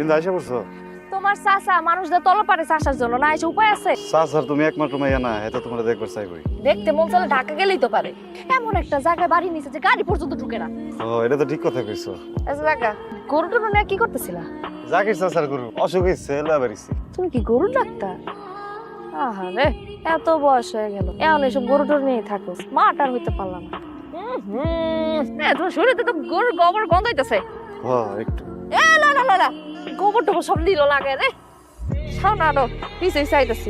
বিন্দু আইসা পড়ছো? তোমার চাচা মানুষদের তলপারে চাষার জন্য না এসে উপায় আছে? চাচার তুমি একমাত্র মাইয়া না, এটা তোমরা দেখবার চাইবই। দেখতে মন চাইলে ঢাকা গেলেই তো পারে। এমন একটা জায়গায় বাড়ি নিচে যে গাড়ি পর্যন্ত ঢুকে না। ও, এটা তো ঠিক কথা কইছো। আচ্ছা জায়গা গরু টরু নিয়ে কি করতেছিলা? জাকির চাচার গরু অসুখ হয়েছে, এলো আবারিছি। তুমি কি গরু ডাক্তার? আহারে, এত বয়স হয়ে গেল এখন এসব গরু টরু নিয়ে থাকো, স্মার্ট আর হইতে পারলাম না। তোমার শরীরে তো গরুর গোবর গন্ধ হইতেছে। একটু না গোবর টোবর সব লীল লাগে রে। শোনা নো পিছে চাইতেছি,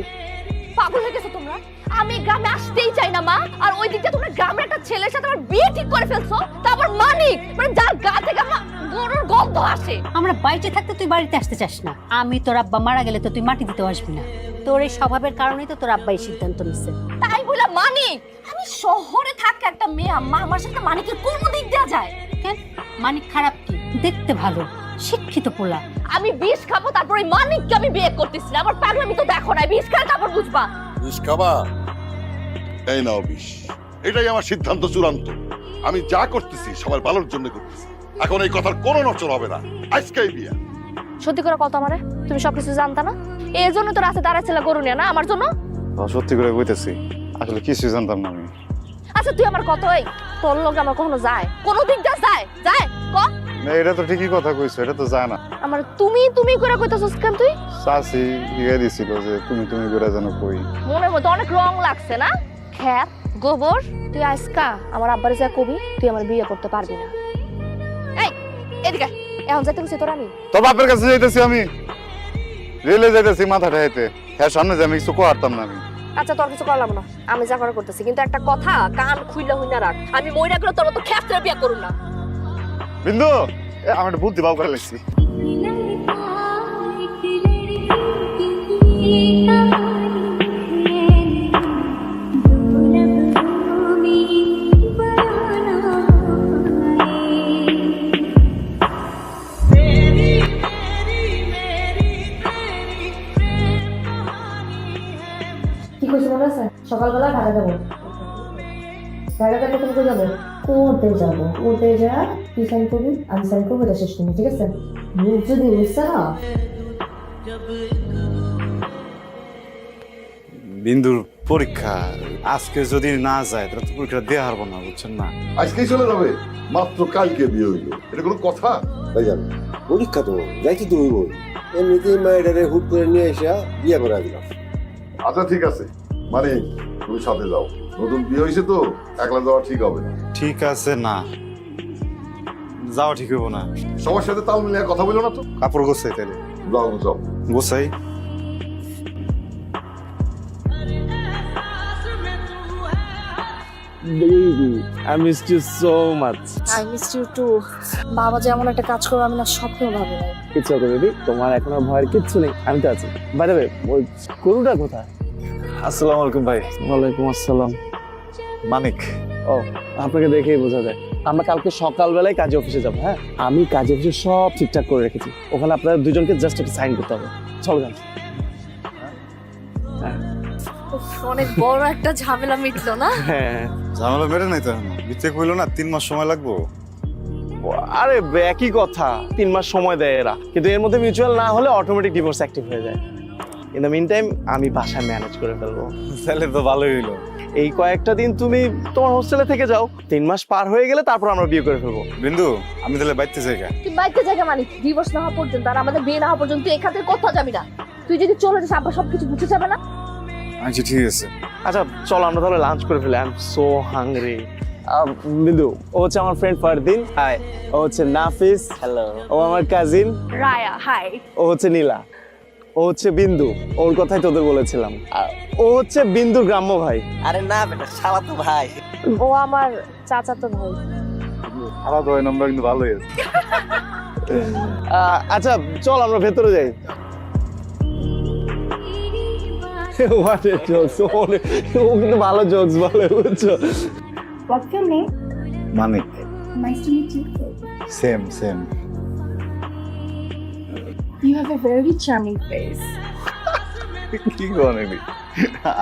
পাগল হয়ে গেছো তোমরা? আমি গ্রামে আসতেই চাই না মা, আর ওই দিকটা তোমরা গ্রামের একটা ছেলের সাথে আমার বিয়ে ঠিক করে ফেলছো। তারপর মানিক মানে যার গা থেকে আমার গরুর গন্ধ আসে। আমরা বাইরে থাকতে তুই বাড়িতে আসতে চাস না। আমি তোর আব্বা মারা গেলে তো তুই মাটি দিতে আসবি না। তোর এই স্বভাবের কারণেই তো তোর আব্বা এই সিদ্ধান্ত নিচ্ছে। তাই বলে মানিক, আমি শহরে থাকা একটা মেয়ে, আম্মা আমার সাথে মানিকের কোন দিক দেওয়া যায়? কেন মানিক খারাপ কি? দেখতে ভালো, শিক্ষিত পোলা। আমি বিষ খাবো তারপর ওই মানিককে আমি বিয়ে করতেছি না? আমার পাগলামি তো দেখো না, বিষ খাই তারপর বুঝবা। বিষ খাবা? এই নাও বিষ। এটাই আমার সিদ্ধান্ত চূড়ান্ত। আমি যা করতেছি সবার ভালোর জন্য করতেছি। এখন এই কথার কোনো নচল হবে না। আজকেই বিয়া। সত্যি করে কত আমারে, তুমি সবকিছু জানতা না? এই জন্য তো রাস্তায় দাঁড়াচ্ছিল গরু নিয়ে না আমার জন্য? সত্যি করে কইতেছি, আসলে কিছুই জানতাম না আমি। আচ্ছা তুই আমার কত, এই তোর লোক আমার কখনো যায়? কোন দিক দিয়ে যায়? যায় ক? না, এটা তো ঠিকই কথা কইছো, এটা তো যায় না। আমার তুমি তুমি করে কইতাছস কেন তুই? চাচি ইয়ে দিছিল যে তুমি তুমি করে যেন কই। মনের মধ্যে অনেক রং লাগছে না? খ্যাত গোবর, তুই আজকা আমার আব্বারে যা কবি তুই আমার বিয়ে করতে পারবি না। এই এদিকে এখন যাইতে গেছি তোর আমি। তোর বাপের কাছে যাইতেছি আমি, রেলে যাইতেছি মাথা ঠাইতে। হ্যাঁ সামনে যে আমি কিছু করতাম না আমি। আচ্ছা তোর কিছু করলাম না, আমি যা করার করতেছি। কিন্তু একটা কথা কান খুইলা হইনা রাখ, আমি মইরা গেলে তোর তো খ্যাতরে বিয়ে করুম না। বিন্দু, আমি একটা বুদ্ধি বাউ করে লাগছি। কি কইছ মনে আছে? সকালবেলা ঢাকা যাবো। ঢাকা যাবো তুমি কই যাবো? কোর্টে যাবো। কোর্টে যা তুই সাইন করবি, আমি সাইন করবো, এটা শেষ করবো, ঠিক আছে? যদি বুঝছে না। বিন্দুর পরীক্ষা আজকে যদি না যায় তাহলে তো পরীক্ষা দেওয়া হারবো না, বুঝছেন না? আজকেই চলে যাবে? মাত্র কালকে বিয়ে হইলো। এটা কোনো কথা? তাই জানো পরীক্ষা তো যাইতে তো হইব। এমনিতেই মায়েরারে হুট করে নিয়ে এসে বিয়ে করে দিলাম। আচ্ছা ঠিক আছে, মানে তুমি সাথে যাও। নতুন বিয়ে হয়েছে তো, একলা যাওয়া ঠিক হবে না। ঠিক আছে না, যাওয়া ঠিক হইব না। সবার সাথে তাল মিলিয়ে কথা বলো না তো। কাপড় গোছাই তাইলে। যাও যাও। গোছাই। Baby, I missed you so much. I missed you too. বাবা যে এমন একটা কাজ করবে আমি না স্বপ্নেও ভাবি নাই। কিচ্ছু হবে বেবি, তোমার এখন আর ভয়ের কিচ্ছু নেই, আমি তো আছি। বাই দ্য ওয়ে, ওই গরুটা কোথায়? আসসালামু আলাইকুম ভাই। ওয়ালাইকুম আসসালাম। মানিক। ও, আপনাকে দেখেই বোঝা যায়। আমরা কালকে সকালবেলায় কাজে অফিসে যাবো। হ্যাঁ, আমি কাজে অফিসে সব ঠিকঠাক করে রেখেছি। ওখানে আপনাদের দুজনকে জাস্ট একটা সাইন করতে হবে। চল গান। অনেক বড় একটা ঝামেলা মিটলো না? হ্যাঁ, ঝামেলা বেড়ে নাই তো এখনো, বিতে কইলো না 3 মাস সময় লাগবো। আরে একই কথা, 3 মাস সময় দেয় এরা, কিন্তু এর মধ্যে মিউচুয়াল না হলে অটোমেটিক ডিভোর্স অ্যাক্টিভ হয়ে যায়। ইন দ্য মিন টাইম আমি বাসায় ম্যানেজ করে ফেলবো। তাহলে তো ভালোই হইলো। এই কয়েকটা দিন তুমি তোমার হোস্টেলে থেকে যাও, 3 মাস পার হয়ে গেলে তারপর আমরা বিয়ে করে ফেলবো। বিন্দু, আমি তাহলে বাইতে যাই। তুই বাইতে জায়গা মানে ডিভোর্স না হওয়া পর্যন্ত আর আমাদের বিয়ে না হওয়া পর্যন্ত তুই এখান থেকে কোথাও যাবি না। তুই যদি চলে যাস আব্বা সবকিছু বুঝে যাবে না। আচ্ছা ঠিক আছে। আচ্ছা চল আমরা তাহলে লাঞ্চ করে ফেলি, আই এম সো হাংরি। বিন্দু, ও হচ্ছে আমার ফ্রেন্ড ফারদিন, হাই। ও হচ্ছে নাফিস, হ্যালো। ও আমার কাজিন রায়া, হাই। ও হচ্ছে নীলা। ও হচ্ছে বিন্দু, ওর কথাই তোদের বলেছিলাম। আর ও হচ্ছে বিন্দুর গ্রাম্য ভাই। আরে না বেটা, শালা তো ভাই। ও আমার চাচাতো ভাই। আলাদা হয় নাম্বার কিন্তু ভালোই আছে। আচ্ছা চল আমরা ভেতরে যাই। What a jokes! ও কিন্তু ভালো জোকস বলে, বুঝছো? What's your name? Manik. Nice to meet you. Same same. You have a very charming face. কি করেন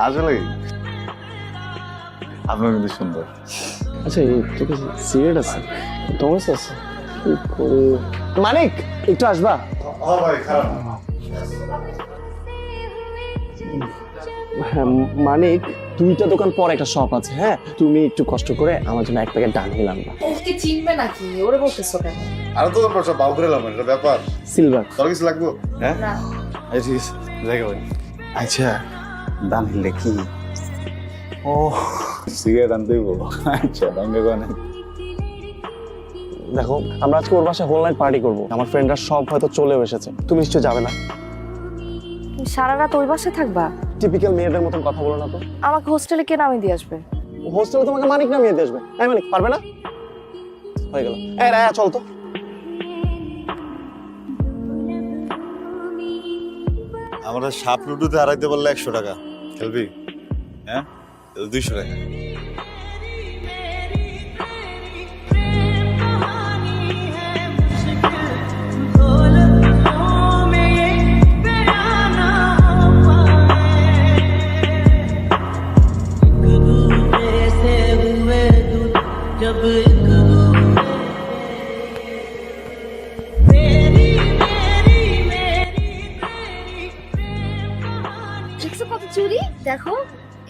আসলে আপনার কিন্তু সুন্দর। আচ্ছা এই তোকে সিগারেট আছে, তোমার আছে? মানিক একটু আসবা? ভাই খারাপ হ্যাঁ মানিক, 2টা দোকান পর একটা শপ আছে, হ্যাঁ তুমি একটু কষ্ট করে আমার জন্য 1 প্যাকেট ডান হিলাম না। ওকে চিনবে নাকি? ওরে বলতেছো কেন? আর তো তোর সব বাউ করে এলাম এটা ব্যাপার সিলভার। তোর কিছু লাগবো হ্যাঁ না এই ঠিক আছে জায়গা ভাই আচ্ছা দান হিলে কি ও সিগারেট আনতে বলো আচ্ছা দাঙ্গা কোন দেখো আমরা আজকে ওর বাসায় হোল নাইট পার্টি করবো, আমার ফ্রেন্ডরা সব হয়তো চলেও এসেছে, তুমি নিশ্চয় যাবে না? তুমি সারা রাত ওই বাসায় থাকবা? টিপিক্যাল মেয়েদের মতন কথা বলো না তো। আমাকে হোস্টেলে কে নামিয়ে দিয়ে আসবে? হোস্টেলে তোমাকে মানিক নামিয়ে দিয়ে আসবে। এই মানিক পারবে না? হয়ে গেল। এই রায়া চল তো। আমরা সাপ লুডুতে হারাইতে পারলে 100 টাকা খেলবি হ্যাঁ 200 টাকা দেখছো কত চুড়ি? দেখো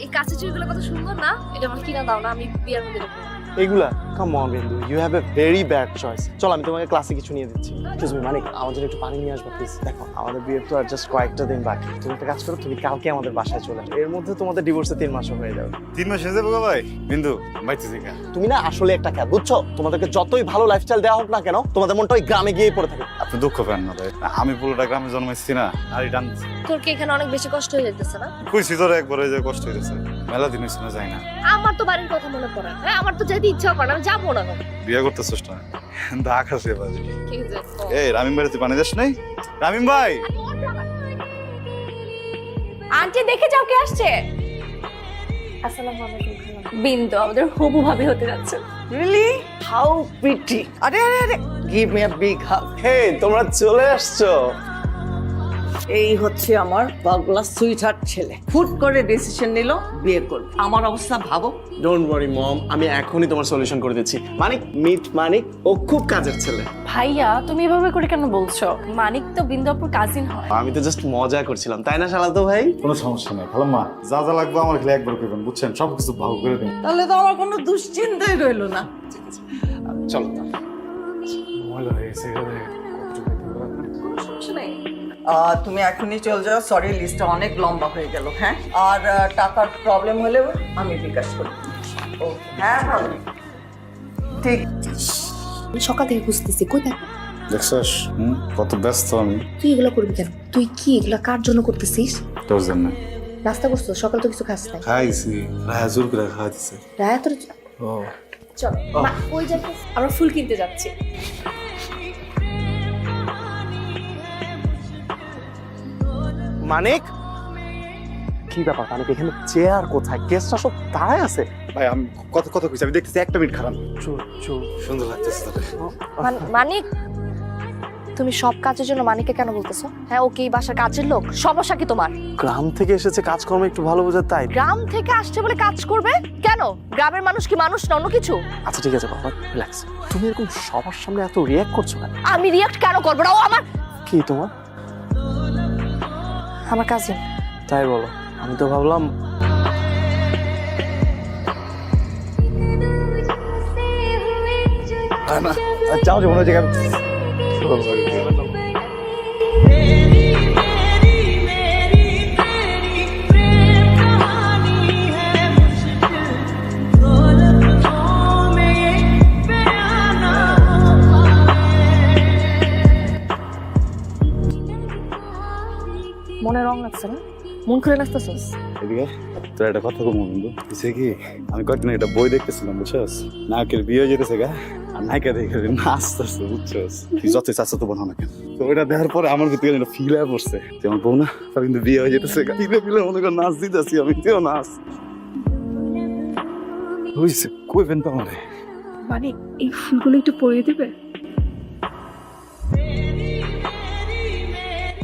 এই কাছে চুড়িগুলো কত সুন্দর না? এটা আমার কিনা দাও না, আমি বিয়ের মধ্যে রাখবো। এগুলা come on Bindu, you have a very bad choice. চল আমি তোমাকে ক্লাসে কিছু নিয়ে দিচ্ছি। এক্সকিউজ মি মানিক, আমার জন্য একটু পানি নিয়ে আসবা প্লিজ। দেখো আমাদের বিয়ের তো আর জাস্ট কয়েকটা দিন বাকি, তুমি একটা কাজ করো, তুমি কালকে আমাদের বাসায় চলে আসো, এর মধ্যে তোমাদের ডিভোর্সে 3 মাসও হয়ে যাবে। 3 মাস হয়ে যাবে ভাই বিন্দু বাইতেছি কা তুমি না আসলে একটা ক্যাব, বুঝছো? তোমাদেরকে যতই ভালো লাইফস্টাইল দেওয়া হোক না কেন, তোমাদের মনটা ওই গ্রামে গিয়ে পড়ে থাকে। আপনি দুঃখ পেন না ভাই আমি পুরোটা গ্রামে জন্মাইছি না আর এটা তোর কি এখানে অনেক বেশি কষ্ট হয়ে যাইতেছে না? কইছি তোর একবার হয়ে যায় কষ্ট হইতেছে মেলা দিন হইছে না যাই না আমার তো বাড়ির কথা মনে পড়ে। হ্যাঁ আমার তো যেতে ইচ্ছা করে না, আমি যাবো না। বিয়ে করতেছিস না দাগ আছে বাজি কি যে এই রামিম ভাই তুই পানি দিস নাই রামিম ভাই আন্টি দেখে যাও কে আসছে। আসসালামু আলাইকুম খালা। বিন্দু আমাদের হবু ভাবি হতে যাচ্ছে। Really? How pretty. আরে আরে আরে give me a big hug. হে তোমরা চলে আসছো। এই হচ্ছে আমার পাগলা সুইটহার্ট ছেলে, হুট করে ডিসিশন নিল বিয়ে করবে। আমার অবস্থা ভাবো। ডোন্ট ওয়ারি মম, আমি এখনই তোমার সলিউশন করে দিচ্ছি। মানিক মিট মানিক, ও খুব কাজের ছেলে। ভাইয়া তুমি এভাবে করে কেন বলছো? মানিক তো বিন্দুপুর কাজিন হয়। আমি তো জাস্ট মজা করছিলাম, তাই না শালাতো ভাই? কোনো সমস্যা নেই ভালো মা যা যা লাগবে আমার খেলে একবার করবেন বুঝছেন সব কিছু ভালো করে দিন তাহলে তো আমার কোনো দুশ্চিন্তাই রইলো না। চলো তুমি এখনই চল যাও, সরি লিস্টটা অনেক লম্বা হয়ে গেল। হ্যাঁ আর টাকার প্রবলেম হলে আমি বিকাশ করব। ও হ্যাঁ ভালো ঠিক। আমি সকাল থেকে খুঁজতেছি কই থাক। দেখছস কত ব্যস্ত আমি তুই এগুলো করবি কেন? তুই কি এগুলো কার জন্য করতেছিস? তোর জন্য নাস্তা করছো? সকাল তো কিছু খাস নাই। খাইছি রায়া জোর করে খাওয়াইছে রায়া তোর ও চল মা ওই যাবো, আমরা ফুল কিনতে যাচ্ছি। মানিক কি ব্যাপার? মানিক এখানে চেয়ার কোথায়? গেস্টরা সব দাঁড়ায় আছে। ভাই আমি কত কত কইছি আমি দেখতেছি একটা মিনিট খারাপ চুপ চুপ। সুন্দর লাগতেছে তোরে মানিক তুমি সব কাজের জন্য মানিককে কেন বলতেছো? হ্যাঁ ও কি বাসার কাজের লোক? সমস্যা কি তোমার? গ্রাম থেকে এসেছে, কাজকর্ম একটু ভালো বোঝার, তাই। গ্রাম থেকে আসছে বলে কাজ করবে কেন? গ্রামের মানুষ কি মানুষ না অন্য কিছু? আচ্ছা ঠিক আছে বাবা, রিল্যাক্স। তুমি এরকম সবার সামনে এত রিয়াক্ট করছো কেন? আমি রিয়াক্ট কেন করবো না? ও আমার কি তোমার? আমার কাজিন। তাই বলো? আমি তো ভাবলাম না যাও যে মনে হচ্ছে মনে রং লাগছে না? মন খুলে নাচতেছিস? এদিকে তোর একটা কথা কম বন্ধু বুঝছে কি আমি কয়েকদিন একটা বই দেখতেছিলাম বুঝছস নায়কের বিয়ে হয়ে যেতেছে গা আর নায়িকা দেখে নাচতেছে বুঝছস তুই যতই চাচ্ছ তো বলো না কেন তো ওইটা দেখার পরে আমার ভিতরে একটা ফিল হয়ে পড়ছে যে আমার বউ না তার কিন্তু বিয়ে হয়ে যেতেছে গা ফিলে ফিলে মনে করে নাচ দিতেছি আমি তুইও নাচ হইছে কইবেন তো আমারে মানে এই ফুলগুলো একটু পরিয়ে দিবে?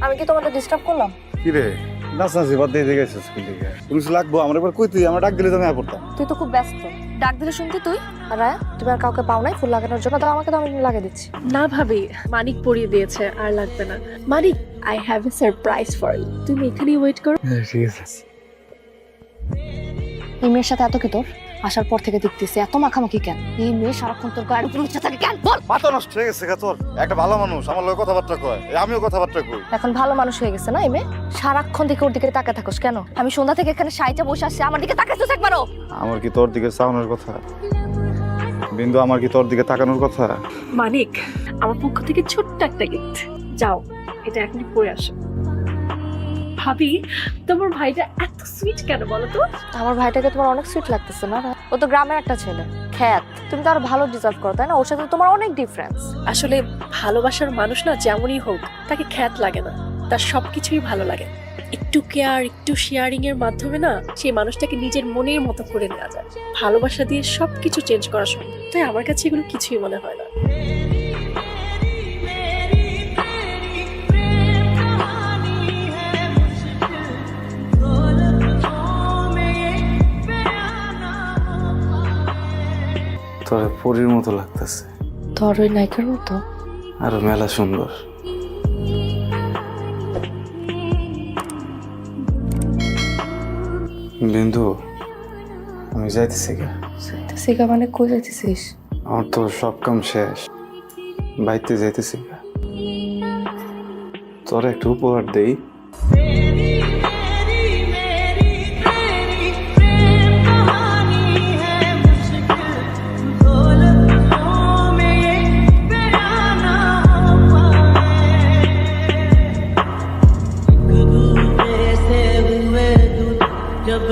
আমি কি তোমাদের ডিস্টার্ব করলাম? কি রে নাচনাচি বাদ দিয়ে গেছে স্কুল থেকে তুমি কিছু লাগবো আমার একবার কই তুই আমার ডাক দিলে তো আমি পড়তাম তুই তো খুব ব্যস্ত, ডাক দিলে শুনতি তুই? আর রায়া, তুমি আর কাউকে পাও নাই ফুল লাগানোর জন্য? তাহলে আমাকে তো আমি লাগিয়ে দিচ্ছি। না ভাবি, মানিক পরিয়ে দিয়েছে, আর লাগবে না। Manik, I have a surprise for you. তুমি এখানেই ওয়েট করো। ঠিক আছে। এই মেয়ের সাথে এত কি তোর? আসার পর থেকে দেখতেছি এত মাখামাখি কেন? এই মেয়ে সারাক্ষণ তোর গায়ের উপর উঠে থাকে কেন? বল। মাথা নষ্ট হয়ে গেছে গা তোর? একটা ভালো মানুষ আমার লগে কথাবার্তা কয়, আমিও কথাবার্তা কই। এখন ভালো মানুষ হয়ে গেছে না এই মেয়ে? সারাক্ষণ দিকে ওর দিকে তাকিয়ে থাকোস কেন? আমি সন্ধ্যা থেকে এখানে সাইজা বসে আসছি, আমার দিকে তাকাইছিস একবারও? আমার কি তোর দিকে চাওয়ানোর কথা বিন্দু? আমার কি তোর দিকে তাকানোর কথা? মানিক, আমার পক্ষ থেকে ছোট্ট একটা গিফট। যাও, এটা এখনই পরে আসো। ভাবি, তোমার ভাইটা এত সুইট কেন বলো তো? আমার ভাইটাকে তোমার অনেক সুইট লাগতেছে না? ও তো গ্রামের একটা ছেলে, খ্যাত। তুমি তো আরো ভালো ডিজার্ভ করো, তাই না? ওর সাথে তোমার অনেক ডিফারেন্স। আসলে ভালোবাসার মানুষ না যেমনই হোক, তাকে খ্যাত লাগে না, তার সবকিছুই ভালো লাগে। একটু কেয়ার, একটু শেয়ারিং এর মাধ্যমে না সেই মানুষটাকে নিজের মনের মতো করে নেওয়া যায়। ভালোবাসা দিয়ে সবকিছু চেঞ্জ করা সম্ভব। তাই আমার কাছে এগুলো কিছুই মনে হয় না। তোরে পরীর মতো লাগতেছে, তোর ওই নায়িকার মতো। আরো মেলা সুন্দর। বিন্দু, আমি যাইতেছি গা। সিগা মানে কই যাইতেছিস? আমার তো সব কাম শেষ, বাইতে যাইতেছি গা। তোর একটু উপহার দেই। जब